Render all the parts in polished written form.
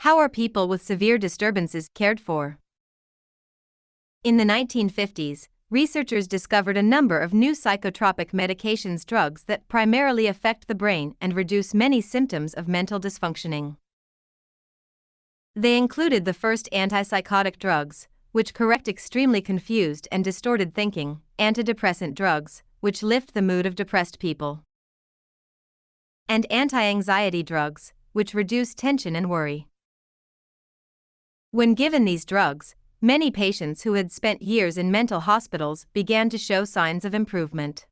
How are people with severe disturbances cared for? In the 1950s, researchers discovered a number of new psychotropic medications drugs that primarily affect the brain and reduce many symptoms of mental dysfunctioning. They included the first antipsychotic drugs, which correct extremely confused and distorted thinking, antidepressant drugs, which lift the mood of depressed people, and anti-anxiety drugs, which reduce tension and worry. When given these drugs, many patients who had spent years in mental hospitals began to show signs of improvement.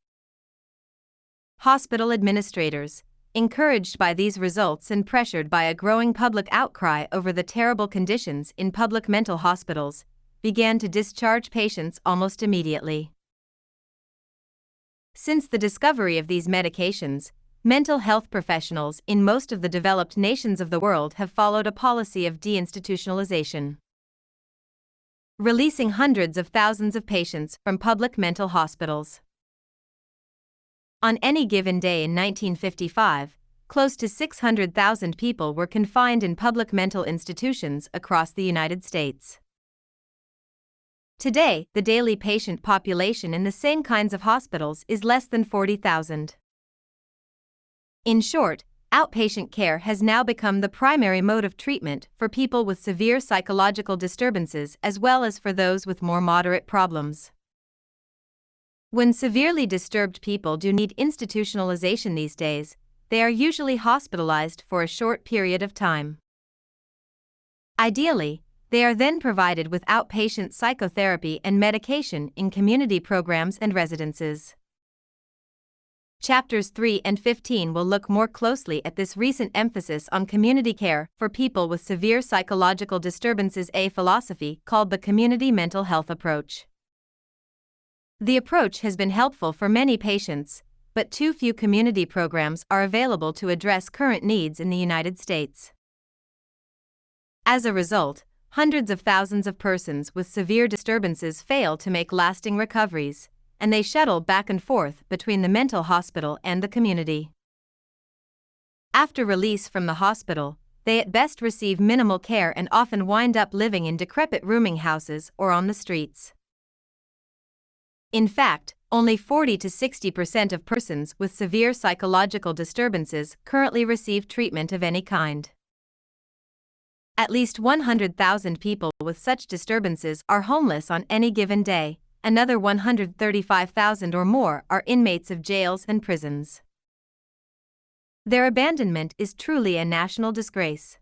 Hospital administrators, encouraged by these results and pressured by a growing public outcry over the terrible conditions in public mental hospitals, began to discharge patients almost immediately. Since the discovery of these medications, mental health professionals in most of the developed nations of the world have followed a policy of deinstitutionalization, releasing hundreds of thousands of patients from public mental hospitals. On any given day in 1955, close to 600,000 people were confined in public mental institutions across the United States. Today, the daily patient population in the same kinds of hospitals is less than 40,000. In short, outpatient care has now become the primary mode of treatment for people with severe psychological disturbances as well as for those with more moderate problems. When severely disturbed people do need institutionalization these days, they are usually hospitalized for a short period of time. Ideally, they are then provided with outpatient psychotherapy and medication in community programs and residences. Chapters 3 and 15 will look more closely at this recent emphasis on community care for people with severe psychological disturbances, a philosophy called the community mental health approach. The approach has been helpful for many patients, but too few community programs are available to address current needs in the United States. As a result, hundreds of thousands of persons with severe disturbances fail to make lasting recoveries, and they shuttle back and forth between the mental hospital and the community. After release from the hospital, they at best receive minimal care and often wind up living in decrepit rooming houses or on the streets. In fact, only 40 to 60% of persons with severe psychological disturbances currently receive treatment of any kind. At least 100,000 people with such disturbances are homeless on any given day. Another 135,000 or more are inmates of jails and prisons. Their abandonment is truly a national disgrace.